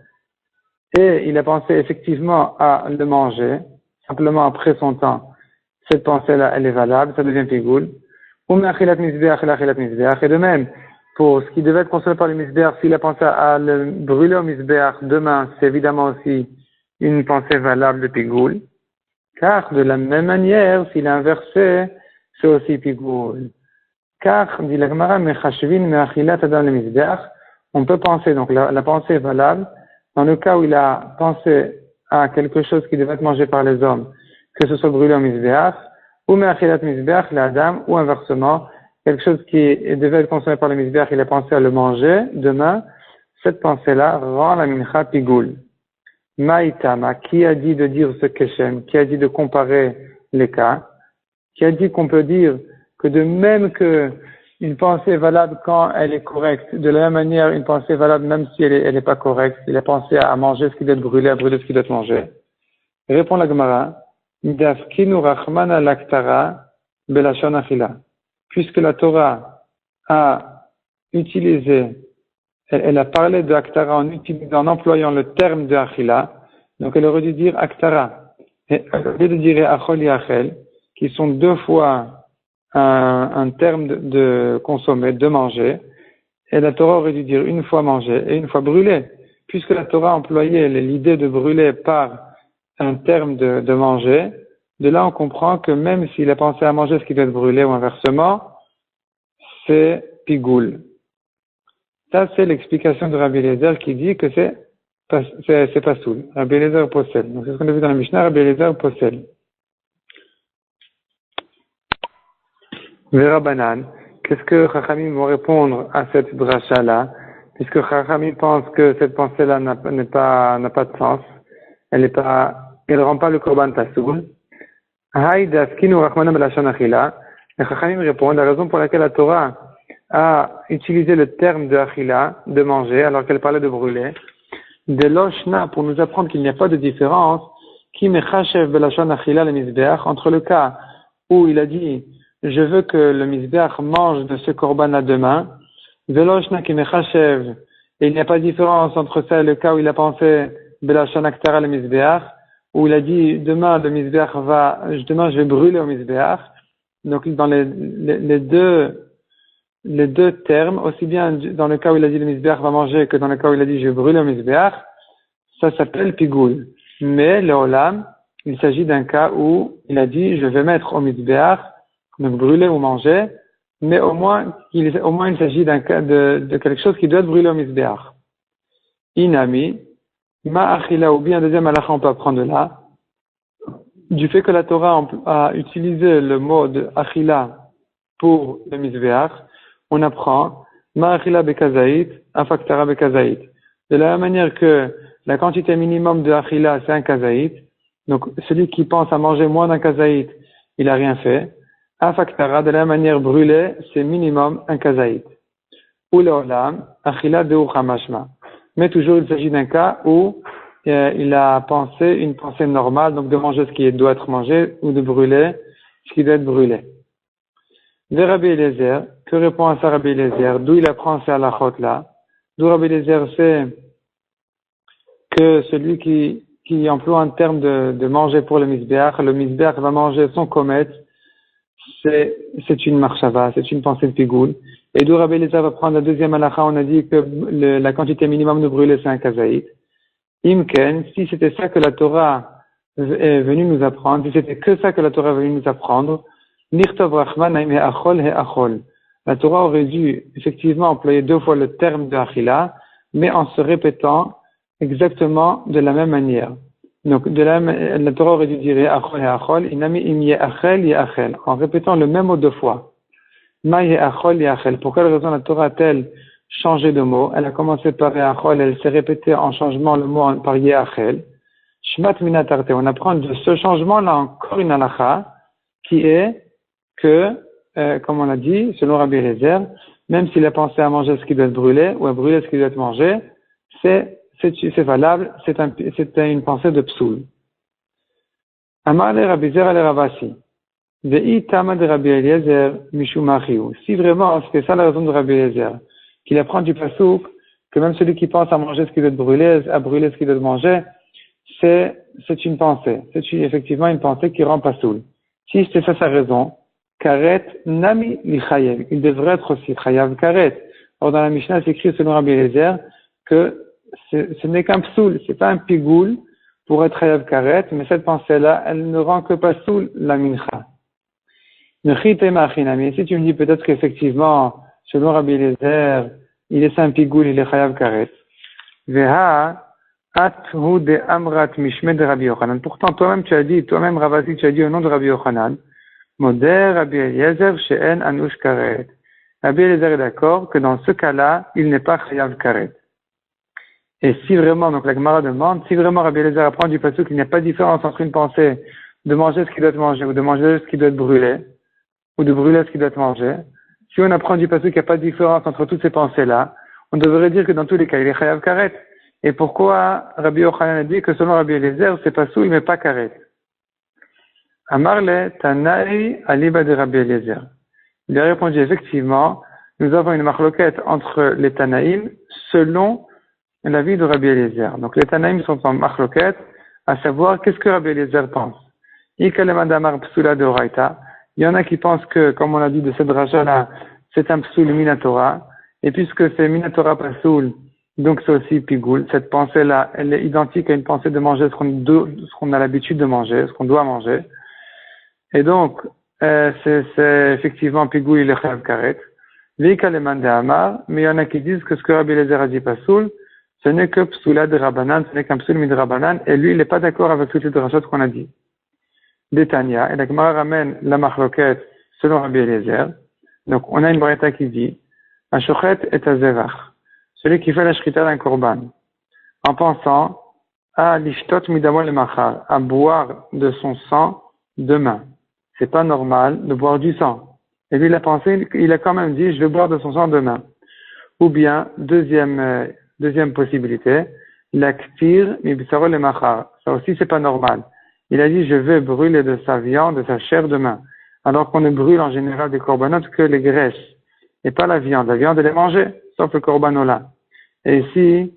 Et il a pensé effectivement à le manger, simplement après son temps. Cette pensée-là, elle est valable, ça devient pigoul. Ou me'achilat misbéach le'achilat misbéach. Et de même, pour ce qui devait être consommé par le misbéach, s'il a pensé à le brûler au misbéach demain, c'est évidemment aussi une pensée valable de pigoul. Car de la même manière, s'il a inversé, c'est aussi pigoul. Car, dit la Gemara, mechashvin me'achilat adam le misbéach, on peut penser, donc la pensée est valable, dans le cas où il a pensé à quelque chose qui devait être mangé par les hommes, que ce soit brûlé au misbéach, ou me'achilat misbéach le adam, ou inversement, quelque chose qui devait être consommé par le misbéach, il a pensé à le manger demain, cette pensée-là rend la mincha pigoul. Maïtama, qui a dit de dire ce keshem, qui a dit de comparer les cas, qui a dit qu'on peut dire que de même que une pensée est valable quand elle est correcte, de la même manière une pensée est valable même si elle est pas correcte, il a pensé à manger ce qui doit être brûlé, à brûler ce qui doit être mangé. Répond la Gemara, Midafkinu rachmana laktara belashon achila. Puisque la Torah a utilisé, elle a parlé de Aktara en employant le terme de Achila, donc elle aurait dû dire Aktara. Et au lieu de dire Achol et Achel, qui sont deux fois un terme de consommer, de manger, et la Torah aurait dû dire une fois manger et une fois brûler. Puisque la Torah a employé l'idée de brûler par un terme de manger, de là on comprend que même s'il a pensé à manger ce qui doit être brûlé ou inversement, c'est pigoul. Ça, c'est l'explication de Rabbi Eliezer qui dit que c'est pas soul. Rabbi Eliezer possède. Donc, c'est ce qu'on a vu dans la Mishnah, Rabbi Eliezer possède. Vera Banan, qu'est-ce que Chachamim vont répondre à cette dracha-là, puisque Chachamim pense que cette pensée-là n'a pas de sens, elle rend pas le korban tasoul. Haïd askinu rachmana belashon achila. Les Chachamim répondent la raison pour laquelle la Torah a utilisé le terme de achila, de manger, alors qu'elle parlait de brûler, de l'oshna, pour nous apprendre qu'il n'y a pas de différence, Ki mechashev belashon achila le mizbeach, entre le cas où il a dit, je veux que le mizbeach mange de ce korban-là demain, veloshna ki mechashev, et il n'y a pas de différence entre ça et le cas où il a pensé belashon aktara le mizbeach, où il a dit, demain je vais brûler au mizbeach. Donc, dans les deux termes, aussi bien dans le cas où il a dit le mizbeach va manger que dans le cas où il a dit je vais brûler au mizbeach, ça s'appelle pigoul. Mais le olam, il s'agit d'un cas où il a dit je vais mettre au mizbeach, donc brûler ou manger, mais au moins il s'agit d'un cas de quelque chose qui doit être brûlé au mizbeach. Inami, ma achila, ou bien deuxième halakha on peut apprendre de là, du fait que la Torah a utilisé le mot de achila pour le mizbeach, on apprend ma achila bekazaït, afaktara bekazaït. De la même manière que la quantité minimum de achila, c'est un kazaït, donc celui qui pense à manger moins d'un kazaït, il n'a rien fait. Afaktara, de la même manière brûlé, c'est minimum un kazaït. Ou le olam, achila de uchamashma. Mais toujours il s'agit d'un cas où il a pensé une pensée normale, donc de manger ce qui doit être mangé ou de brûler ce qui doit être brûlé. Vers Rabbi Eliezer, que répond à ça Rabbi Eliezer? D'où il apprend ces halachot là? D'où Rabbi Eliezer sait que celui qui emploie un terme de manger pour le misbeach va manger son komet, c'est une marshava, c'est une pensée de pigoul. Et d'où Rabbi Eliezer va prendre la deuxième halacha, on a dit que la quantité minimum de brûler c'est un kazaït. Imken, si c'était ça que la Torah est venue nous apprendre, si c'était que ça que la Torah est venue nous apprendre, Nirtov Rachman Aime Achol He Achol. La Torah aurait dû effectivement employer deux fois le terme de Achila, mais en se répétant exactement de la même manière. Donc, la Torah aurait dû dire Achol He Achol, Inami Im Ye Achel Ye Achel, en répétant le même mot deux fois. Ma Ye Achol Ye Achel. Pour quelle raison la Torah a-t-elle changé de mot? Elle a commencé par Yeachol, elle s'est répétée en changement le mot par Yeachel. Shmat minatarte. On apprend de ce changement-là encore une halakha qui est que, comme on l'a dit, selon Rabbi Eliezer, même s'il a pensé à manger ce qui doit être brûlé ou à brûler ce qui doit être mangé, c'est valable, c'est une pensée de psoul. Amar le Rabbi Zer ale Ravasi. Ve'i tama de Rabbi Eliezer mishum achiu. Si vraiment c'est ça la raison de Rabbi Eliezer, qu'il apprend du pasouk que même celui qui pense à manger ce qui doit être brûlé, à brûler ce qui doit être mangé, c'est une pensée. Effectivement une pensée qui rend pasoul. Si c'est ça sa raison, karet nami li chayev. Il devrait être aussi chayav karet. Or dans la Mishnah, c'est écrit selon Rabbi Eliezer que ce n'est qu'un psoul, c'est pas un pigoul pour être chayav karet, mais cette pensée-là, elle ne rend que pasoul la mincha. Si tu me dis peut-être qu'effectivement, selon Rabbi Eliezer, il est un pigoul, il est chayav karet. Veha athu de amrat mishme de Rabbi Yochanan. Pourtant, toi-même Ravasi, tu as dit au nom de Rabbi Yochanan, moder Rabbi Eliezer she'en anush karet. Rabbi Eliezer est d'accord que dans ce cas-là, il n'est pas chayav karet. Et si vraiment, donc la Gemara demande, si vraiment Rabbi Eliezer apprend du pasuk qu'il n'y a pas de différence entre une pensée de manger ce qui doit être mangé ou de manger ce qui doit être brûlé, ou de brûler ce qui doit être mangé, si on apprend du pasuk qu'il n'y a pas de différence entre toutes ces pensées-là, on devrait dire que dans tous les cas, il est chayav karet. Et pourquoi Rabbi Yochanan a dit que selon Rabbi Eliezer, c'est pas soul, mais pas karet? Amarle Tanaï Aliba de Rabbi Eliezer. Il a répondu effectivement, nous avons une marloquette entre les Tanaïm selon l'avis de Rabbi Eliezer. Donc les Tanaïm sont en marloquette, à savoir qu'est-ce que Rabbi Eliezer pense. Ikalemandamar psula de Oraita. Il y en a qui pensent que, comme on l'a dit de cette dracha-là, c'est un psoul minatora. Et puisque c'est minatora pasoul, donc c'est aussi pigoul. Cette pensée-là, elle est identique à une pensée de manger ce qu'on a l'habitude de manger, ce qu'on doit manger. Et donc, c'est effectivement pigoul, il est chayav karet. Vika le mande amar, mais il y en a qui disent que ce que Rabbi Eliezer a dit pasoul, ce n'est que psoula de Rabbanan, ce n'est qu'un psoul de Rabbanan, et lui, il n'est pas d'accord avec toutes les drachot qu'on a dit. Détania, et la Gemara ramène la marloquette selon Rabbi Eliezer. Donc, on a une braïta qui dit, Ashochet et azevach, celui qui fait la shrita d'un korban, en pensant à l'ishtot midamol le machar, à boire de son sang demain. C'est pas normal de boire du sang. Et lui, il a pensé, il a quand même dit, je vais boire de son sang demain. Ou bien, deuxième possibilité, l'actir mibsarol le machar. Ça aussi, c'est pas normal. Il a dit, je vais brûler de sa viande, de sa chair demain. Alors qu'on ne brûle en général des corbanotes que les graisses, et pas la viande. La viande, elle est mangée, sauf le corbanola. Et ici,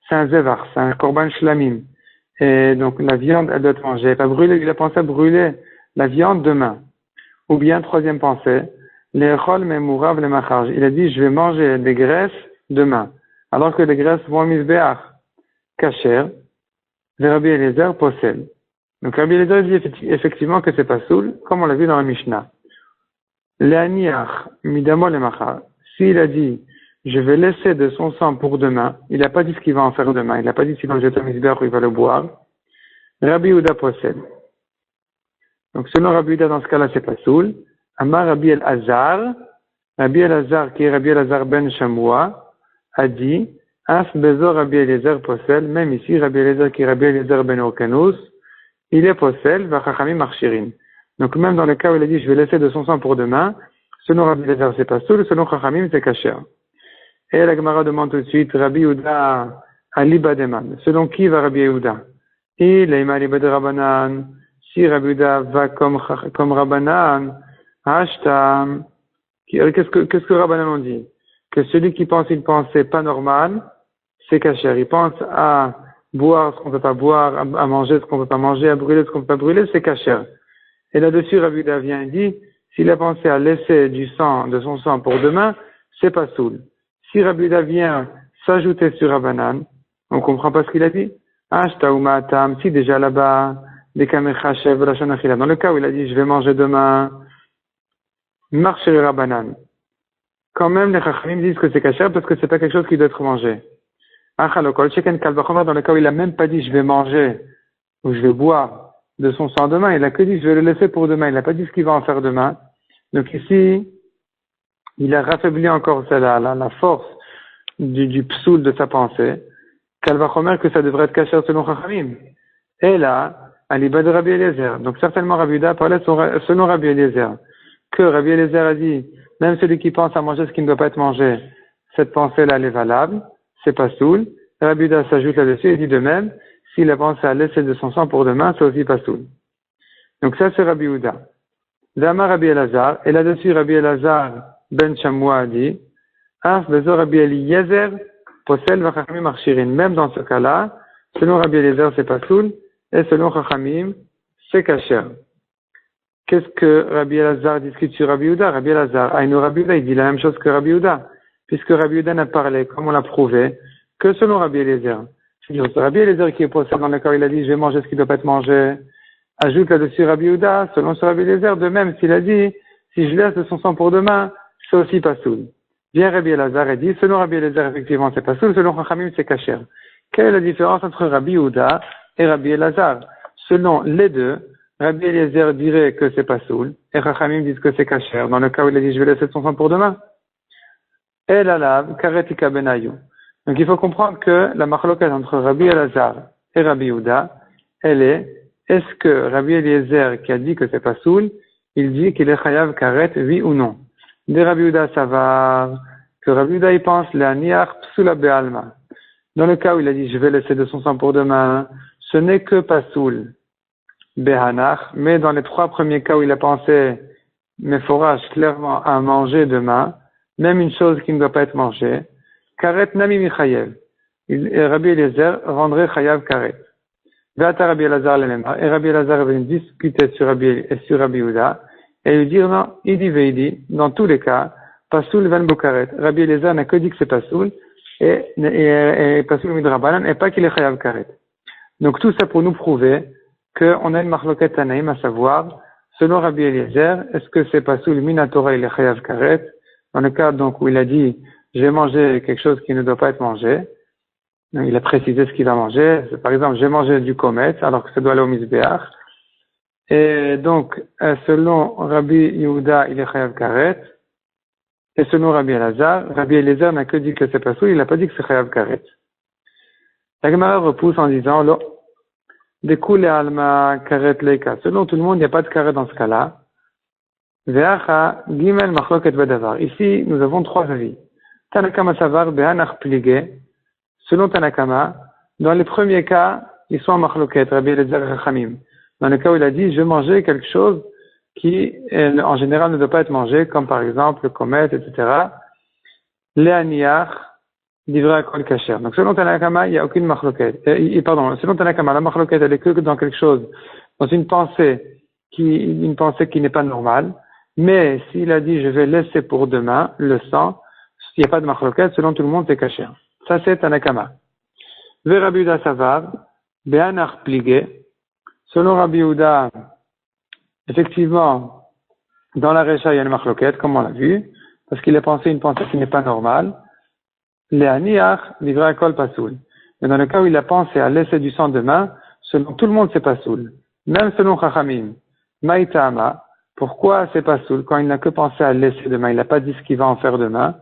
c'est un zevar, c'est un korban shlamim. Et donc, la viande, elle doit être mangée. Il a pensé à brûler la viande demain. Ou bien, troisième pensée, les chol memourav le macharj. Il a dit, je vais manger des graisses demain. Alors que les graisses vont misbeach, kasher, vers Rabbi Eliezer, possel. Donc, Rabbi Eliezer dit effectivement que c'est pas soul, comme on l'a vu dans la Mishnah. L'aniach, midamo le machar. S'il a dit, je vais laisser de son sang pour demain, il n'a pas dit ce qu'il va en faire demain. Il n'a pas dit s'il va le jeter au misbeach ou il va le boire. Rabbi Yehuda possel. Donc, selon Rabbi Yehuda, dans ce cas-là, c'est pas soul. Amar Rabbi El-Azar, qui est Rabbi El-Azar ben Shamoua, a dit, As bezo Rabbi Eliezer possel, même ici, Rabbi Eliezer qui est Rabbi Eliezer ben Orkanous, il est possel, va chachamim marchirin. Donc, même dans le cas où il a dit, je vais laisser de son sang pour demain, selon Rabbi Eliezer, c'est pas soul, selon chachamim, c'est kasher. Et la Gemara demande tout de suite, Rabbi Yehuda, Ali Bademan. Selon qui va Rabbi Yehuda? Il est Ali Bade Rabbanan. Si Rabbi Yehuda va comme Rabbanan, Hashtam. Qu'est-ce que Rabbanan ont dit? Que celui qui pense une pensée pas normale, c'est kasher. Il pense à boire ce qu'on peut pas boire, à manger ce qu'on peut pas manger, à brûler ce qu'on peut pas brûler, c'est kasher. Et là-dessus, Rabbi Yehuda vient et dit, s'il a pensé à laisser du sang, de son sang pour demain, c'est pas soul. Si Rabbi Yehuda vient s'ajouter sur Rabbanan, on comprend pas ce qu'il a dit. Ashta ou ma'atam, si déjà là-bas, des kamechachev, dans le cas où il a dit, je vais manger demain, marcher Rabbanan. Quand même, les chachamim disent que c'est kasher parce que c'est pas quelque chose qui doit être mangé. Achalokol, sheken kalvachomer, dans le cas où il a même pas dit, je vais manger, ou je vais boire de son sang demain, il a que dit, je vais le laisser pour demain, il n'a pas dit ce qu'il va en faire demain. Donc ici, il a raffaibli encore la force du psoul de sa pensée, Kalvachomer que ça devrait être kasher selon Chachamim. Et là, Aliba de Rabbi Eliezer. Donc certainement Rabbi Yehuda parlait selon Rabbi Eliezer. Que Rabbi Eliezer a dit, même celui qui pense à manger ce qui ne doit pas être mangé, cette pensée-là, elle est valable, c'est pas soul. Rabbi Yehuda s'ajoute là-dessus et dit de même, s'il a pensé à laisser de son sang pour demain, c'est aussi pas soul. Donc ça, c'est Rabbi Yehuda. Dama Rabbi Elazar, et là-dessus Rabbi Elazar ben Shamoua a dit, Af bezo Rabbi Eliezer, possel va chachamim marchirin. Même dans ce cas-là, selon Rabbi Eliezer, c'est pas soul, et selon chachamim, c'est kasher. Qu'est-ce que Rabbi Elazar discute sur Rabbi Yehuda? Rabbi Elazar, Aïnou Rabbi Yehuda, il dit la même chose que Rabbi Yehuda, puisque Rabbi Yehuda n'a parlé, comme on l'a prouvé, que selon Rabbi Eliezer. C'est Rabbi Eliezer qui est possède dans le cas où il a dit, je vais manger ce qui ne doit pas être mangé. Ajoute là-dessus Rabbi Yehuda, selon ce Rabbi Eliezer, de même s'il a dit, si je laisse de son sang pour demain, c'est aussi pas soul. Bien Rabbi Elazar et dit, selon Rabbi Elazar, effectivement, c'est pas soul, selon Chachamim, c'est kasher. Quelle est la différence entre Rabbi Yehuda et Rabbi Elazar? Selon les deux, Rabbi Eliezer dirait que c'est pas soul, et Chachamim disent que c'est kasher, dans le cas où il a dit, je vais laisser son sang pour demain. Et l'alav, karetika benayu. Donc il faut comprendre que la marloquette entre Rabbi Elazar et Rabbi Yehuda, elle est-ce que Rabbi Eliezer qui a dit que c'est pas soul, il dit qu'il est chayav karet, oui ou non? De Rabbi Yehuda savoir que Rabbi Yehuda il pense la niach psula be'alma. Dans le cas où il a dit je vais laisser de son sang pour demain, ce n'est que pas soul be'hanach, mais dans les trois premiers cas où il a pensé méforage clairement à manger demain, même une chose qui ne doit pas être mangée, karet nami michayev. Rabbi Eliezer rendrait chayav karet. Vata Rabbi Elazar le même. Et Rabbi Elazar avait discuté sur Rabbi Yehuda, et lui dire non, il dit, dans tous les cas, pasoul ven bukaret. Rabbi Elazar n'a que dit que c'est pasoul, et pasoul midrabanan, et pas qu'il est chayav karet. Donc tout ça pour nous prouver qu'on a une marloquet tanaïm, à savoir, selon Rabbi Eliezer, est-ce que c'est pasoul minatora il est chayav karet? Dans le cas donc où il a dit, j'ai mangé quelque chose qui ne doit pas être mangé, il a précisé ce qu'il va manger. Par exemple, j'ai mangé du komet, alors que ça doit aller au misbéach. Et donc, selon Rabbi Yehuda, il est chayav karet. Et selon Rabbi Elazar, Rabbi Elazar n'a que dit que c'est pas soul, il n'a pas dit que c'est chayav karet. La Gemara repousse en disant, lo, dekule alma karet leika. Selon tout le monde, il n'y a pas de karet dans ce cas-là. Ve'acha gimel machloket badavar. Ici, nous avons trois avis. Tanakama savar be'anach pligé. Selon Tanakama, dans les premiers cas, ils sont en machloket, Rabbi Elazar et Chachamim. Dans le cas où il a dit, je vais manger quelque chose qui, en général, ne doit pas être mangé, comme par exemple le comète, etc. Les aniyach, livré à kol kasher. Donc, selon Tanakama, il n'y a aucune machloket. Selon Tanakama, la machloket, elle est que dans quelque chose, dans une pensée qui n'est pas normale. Mais s'il a dit, je vais laisser pour demain le sang, il n'y a pas de machloket, selon tout le monde, c'est kasher. Ça, c'est Tanakama. Ve Rabbi Yehuda Savar, be'anach pligé. Selon Rabbi Yehuda, effectivement, dans la Recha, il y a une machloket, comme on l'a vu, parce qu'il a pensé une pensée qui n'est pas normale. Les aniach, livré à kol pasoul. Mais dans le cas où il a pensé à laisser du sang demain, selon tout le monde, c'est pasoul. Même selon Chachamim. Maïtama, pourquoi c'est pasoul quand il n'a que pensé à laisser demain? Il n'a pas dit ce qu'il va en faire demain.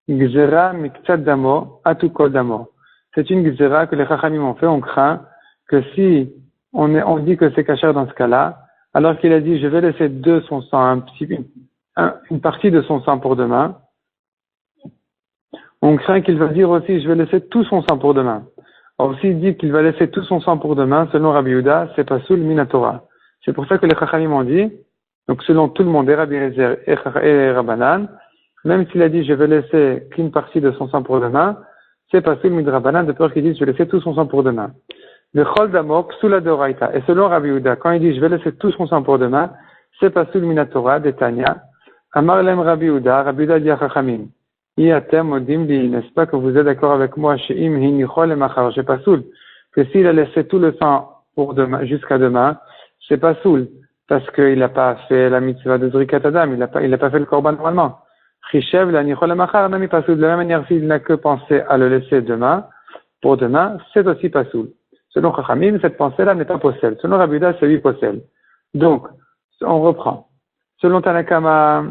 Gzera miktsat damo, atu kol damo. C'est une gzera que les Chachamim ont fait. On craint que si on dit que c'est kasher dans ce cas-là, alors qu'il a dit je vais laisser de son sang, une partie de son sang pour demain, on craint qu'il va dire aussi je vais laisser tout son sang pour demain. Or s'il dit qu'il va laisser tout son sang pour demain, selon Rabbi Yehuda, c'est pas soul minatora. C'est pour ça que les Chachamim ont dit, donc selon tout le monde, et Rabbi Eliezer et Rabbanan, même s'il a dit je vais laisser qu'une partie de son sang pour demain, c'est pas soul midrabanan, de peur qu'il dise je vais laisser tout son sang pour demain. Le chol damok soula doraita. Et selon Rabbi Yehuda, quand il dit je vais laisser tout son sang pour demain, c'est pas soul minatora de Tanya. Amar lem Rabbi Yehuda dit à Chachamim. N'est-ce pas que vous êtes d'accord avec moi chez Im Hinichol et Machar, c'est pas soul, que s'il a laissé tout le sang pour demain, jusqu'à demain, c'est pas soul, parce qu'il n'a pas fait la mitzvah de Zrikat Adam, il n'a pas fait le korban normalement. Chishev, la Nichol et Machar, n'a mis pas soul. De la même manière, s'il n'a que pensé à le laisser demain, pour demain, c'est aussi pas soul. Selon Chachamim, cette pensée-là n'est pas possède. Selon Rabbi Yehuda, c'est lui possède. Donc, on reprend. Selon Tanakama,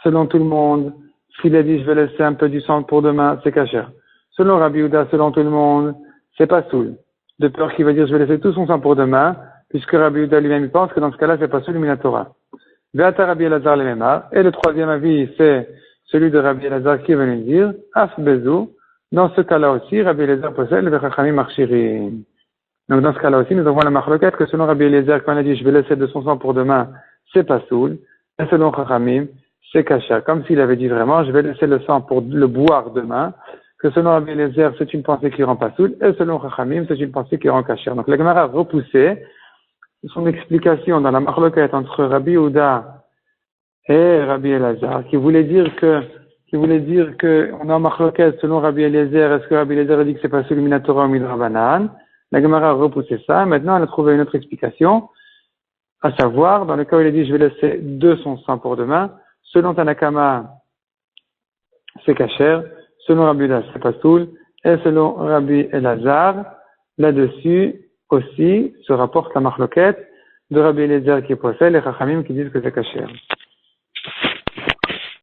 selon tout le monde, s'il a dit je vais laisser un peu du sang pour demain, c'est kasher. Selon Rabbi Yehuda, selon tout le monde, c'est pas soul. De peur qu'il va dire je vais laisser tout son sang pour demain, puisque Rabbi Yehuda lui-même pense que dans ce cas-là, c'est pas soul minatora. Ve'ata Rabbi Elazar le Memar. Et le troisième avis, c'est celui de Rabbi Elazar qui est venu dire, Af Bezou. Dans ce cas-là aussi, Rabbi Elazar possède le Chachamim Marchirim. Donc dans ce cas-là aussi, nous avons la marloquette que selon Rabbi Elazar, quand il a dit je vais laisser de son sang pour demain, c'est pas soul. Et selon Chachamim, c'est kasher, comme s'il avait dit vraiment, je vais laisser le sang pour le boire demain, que selon Rabbi Eliezer, c'est une pensée qui rend pas soul, et selon Chachamim, c'est une pensée qui rend kasher. Donc la Gemara a repoussé son explication dans la marloquette entre Rabbi Yehuda et Rabbi Eliezer, qui voulait dire que on a en marloquette selon Rabbi Eliezer, est-ce que Rabbi Eliezer a dit que c'est pas soul minatora ou midrabanan? La Gemara a repoussé ça, maintenant elle a trouvé une autre explication, à savoir, dans le cas où il a dit je vais laisser de son sang pour demain, selon Tanakama, c'est kasher. Selon Rabbi Yehuda, c'est pas soul. Et selon Rabbi Elazar, là-dessus aussi se rapporte la marloquette de Rabbi Eliezer qui possède les Chachamim qui disent que c'est kasher.